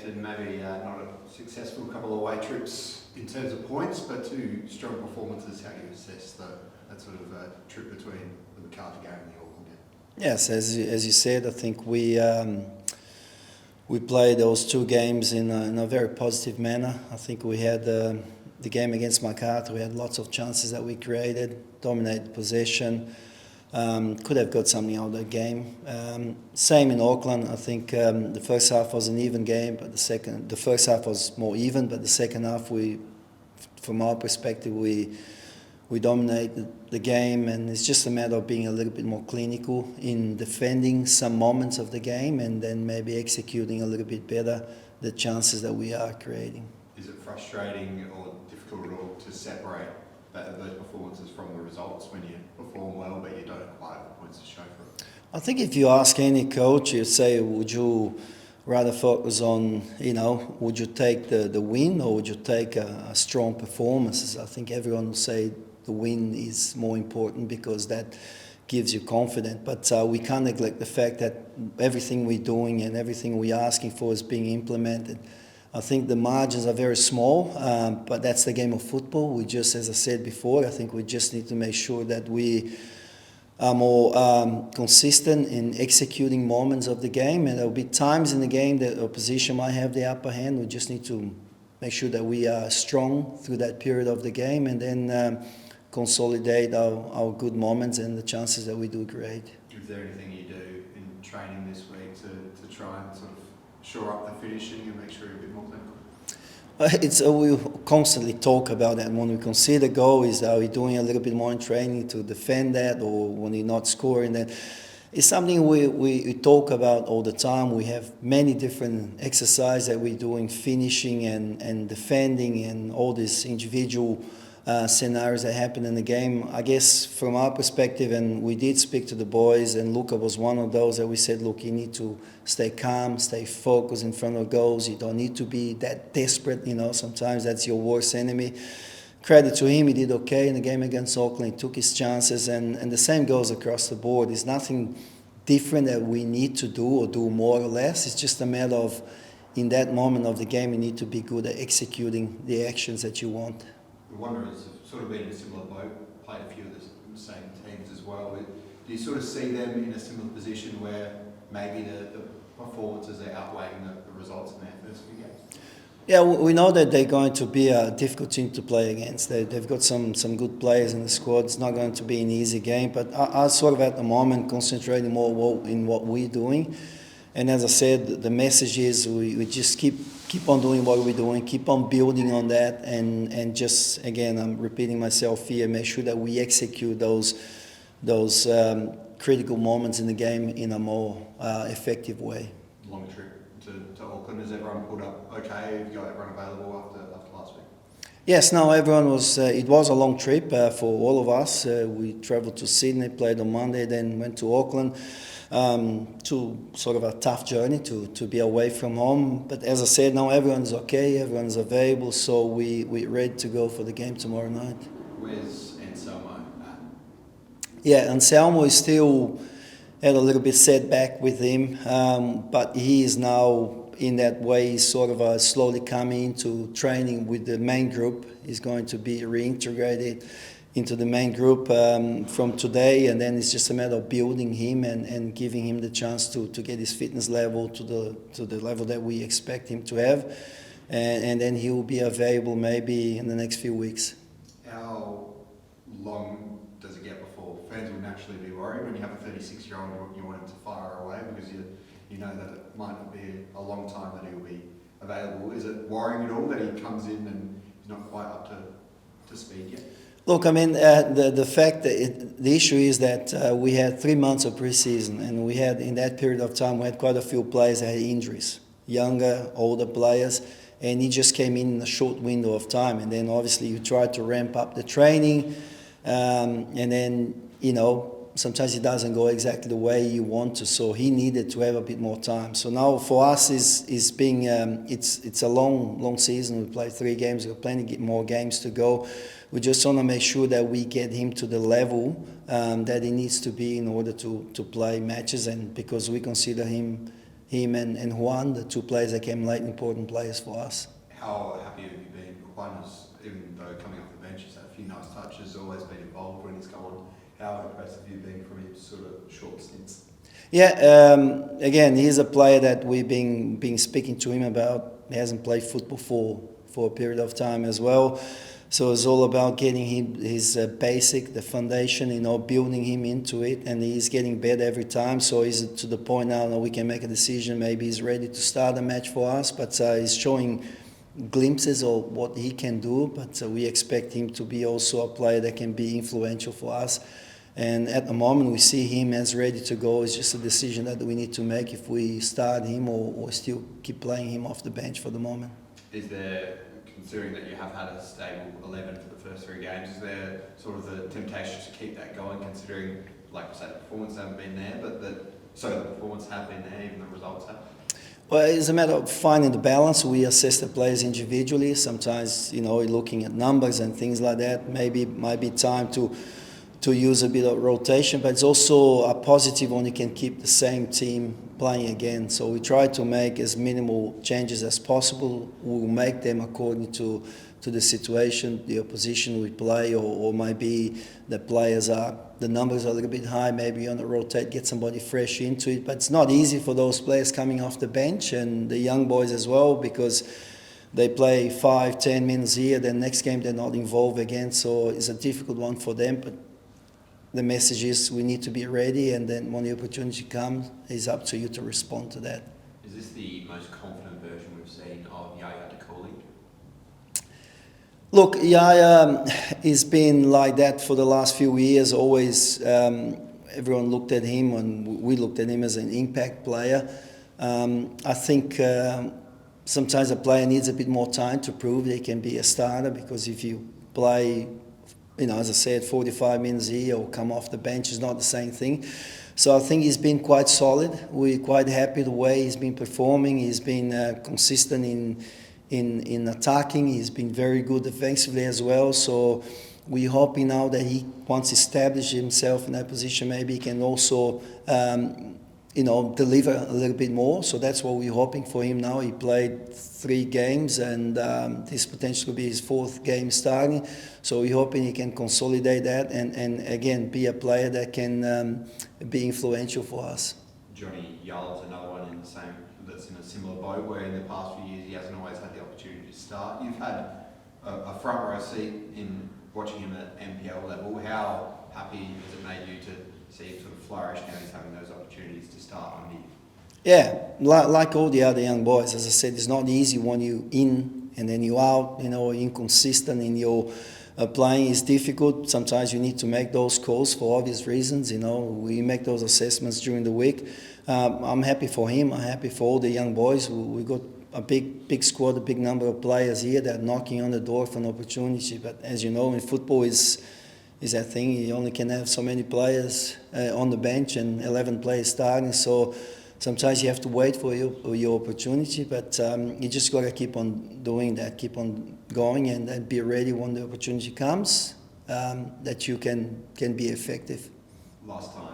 and maybe not a successful couple of away trips in terms of points, but two strong performances. How do you assess that sort of trip between the Macarthur game and the Auckland game? Yes, as you said, I think we played those two games in a very positive manner. I think we had the game against Macarthur, we had lots of chances that we created, dominated possession, could have got something out of that game. Same in Auckland. I think the first half was an even game, but the first half was more even, but the second half, from our perspective, we dominated the game, and it's just a matter of being a little bit more clinical in defending some moments of the game and then maybe executing a little bit better the chances that we are creating. Is it frustrating or difficult at all to separate those performances from the results when you perform well but you don't quite have the points to show for it? I think if you ask any coach, you'd say, would you rather focus on, would you take the win or would you take a strong performances? I think everyone will say the win is more important because that gives you confidence. But we can't neglect the fact that everything we're doing and everything we're asking for is being implemented. I think the margins are very small, but that's the game of football. We just, as I said before, I think we just need to make sure that we are more consistent in executing moments of the game. And there will be times in the game that the opposition might have the upper hand. We just need to make sure that we are strong through that period of the game and then consolidate our good moments and the chances that we do create. Is there anything you do in training this week to try and sort of shore up the finishing and make sure you're a bit more clinical? We constantly talk about that. When we concede a goal, are we doing a little bit more in training to defend that, or when you're not scoring that? It's something we talk about all the time. We have many different exercises that we're doing, finishing and defending and all these individual scenarios that happen in the game. I guess from our perspective, and we did speak to the boys, and Luca was one of those that we said, look, you need to stay calm, stay focused in front of goals. You don't need to be that desperate, sometimes that's your worst enemy. Credit to him, he did okay in the game against Auckland, he took his chances, and the same goes across the board. There's nothing different that we need to do or do more or less. It's just a matter of, in that moment of the game, you need to be good at executing the actions that you want. The Wanderers have sort of been in a similar boat, played a few of the same teams as well. Do you sort of see them in a similar position where maybe the performances are outweighing the results in their first few games? Yeah, we know that they're going to be a difficult team to play against. They've got some good players in the squad. It's not going to be an easy game, but I sort of at the moment concentrating more in what we're doing. And as I said, the message is we just keep on doing what we're doing, keep on building on that, and just, again, I'm repeating myself here, make sure that we execute those critical moments in the game in a more effective way. Long trip to Auckland, has everyone pulled up okay? Have you got everyone available after last week? Yes, no, everyone was, it was a long trip for all of us. We travelled to Sydney, played on Monday, then went to Auckland. To sort of a tough journey to be away from home. But as I said, now everyone's okay, everyone's available, so we're ready to go for the game tomorrow night. Where's Anselmo at? Yeah, Anselmo is still had a little bit setback with him, but he is now in that way, he's sort of slowly coming into training with the main group. He's going to be reintegrated into the main group from today, and then it's just a matter of building him and giving him the chance to get his fitness level to the level that we expect him to have, and then he will be available maybe in the next few weeks. How long does it get before fans will naturally be worried when you have a 36-year-old you want him to fire away because you know that it might not be a long time that he'll be available? Is it worrying at all that he comes in and he's not quite up to speed yet? Look, I mean, the fact that the issue is that we had 3 months of pre-season, and we had, in that period of time, we had quite a few players that had injuries, younger, older players, and he just came in a short window of time. And then obviously you try to ramp up the training, and then, sometimes it doesn't go exactly the way you want to. So he needed to have a bit more time. So now for us, it's a long season. We played 3 games. We've got plenty more games to go. We just want to make sure that we get him to the level that he needs to be in order to play matches, and because we consider him him and Juan, the two players that came late, important players for us. How happy have you been? Juan has, even though coming off the bench, he's had a few nice touches, always been involved when he's come on. How impressed have you been from his sort of short stints? Yeah, again, he's a player that we've been speaking to him about. He hasn't played football for a period of time as well. So it's all about getting him his basic, the foundation, building him into it, and he's getting better every time. So he's to the point now that we can make a decision. Maybe he's ready to start a match for us, but he's showing glimpses of what he can do. But we expect him to be also a player that can be influential for us. And at the moment, we see him as ready to go. It's just a decision that we need to make if we start him or still keep playing him off the bench for the moment. Is there, considering that you have had a stable 11 for the first 3 games, is there sort of the temptation to keep that going, considering, like I say, the performance haven't been there, but the performance have been there, even the results have? Well, it's a matter of finding the balance. We assess the players individually. Sometimes, looking at numbers and things like that, maybe it might be time to use a bit of rotation, but it's also a positive when you can keep the same team playing again. So we try to make as minimal changes as possible. We'll make them according to the situation, the opposition we play, or maybe the numbers are a little bit high, maybe you want to rotate, get somebody fresh into it. But it's not easy for those players coming off the bench and the young boys as well, because they play 5-10 minutes here, then next game they're not involved again. So it's a difficult one for them. But the message is we need to be ready, and then when the opportunity comes, it's up to you to respond to that. Is this the most confident version we've seen of Yaya Dukuly? Look, Yaya has been like that for the last few years. Always, everyone looked at him, and we looked at him as an impact player. I think sometimes a player needs a bit more time to prove they can be a starter, because if you play, as I said, 45 minutes here or come off the bench is not the same thing. So I think he's been quite solid. We're quite happy the way he's been performing. He's been consistent in attacking. He's been very good defensively as well. So we're hoping now that he, once established himself in that position, maybe he can also deliver a little bit more. So that's what we're hoping for him now. He played 3 games, and this potentially will be his 4th game starting. So we're hoping he can consolidate that and again, be a player that can be influential for us. Jonny Yull is another one that's in a similar boat, where in the past few years he hasn't always had the opportunity to start. You've had a front row seat in watching him at NPL level. How happy has it made you to see him sort of flourish now he's having those opportunities to start under you? Yeah, like all the other young boys, as I said, it's not easy when you in and then you out, inconsistent in your playing is difficult. Sometimes you need to make those calls for obvious reasons. We make those assessments during the week. I'm happy for him. I'm happy for all the young boys. We got a big squad, a big number of players here that are knocking on the door for an opportunity. But as you know, in football is that thing. You only can have so many players on the bench and 11 players starting. So sometimes you have to wait for your opportunity, but you just got to keep on doing that, keep on going, and be ready when the opportunity comes, that you can be effective. Last time.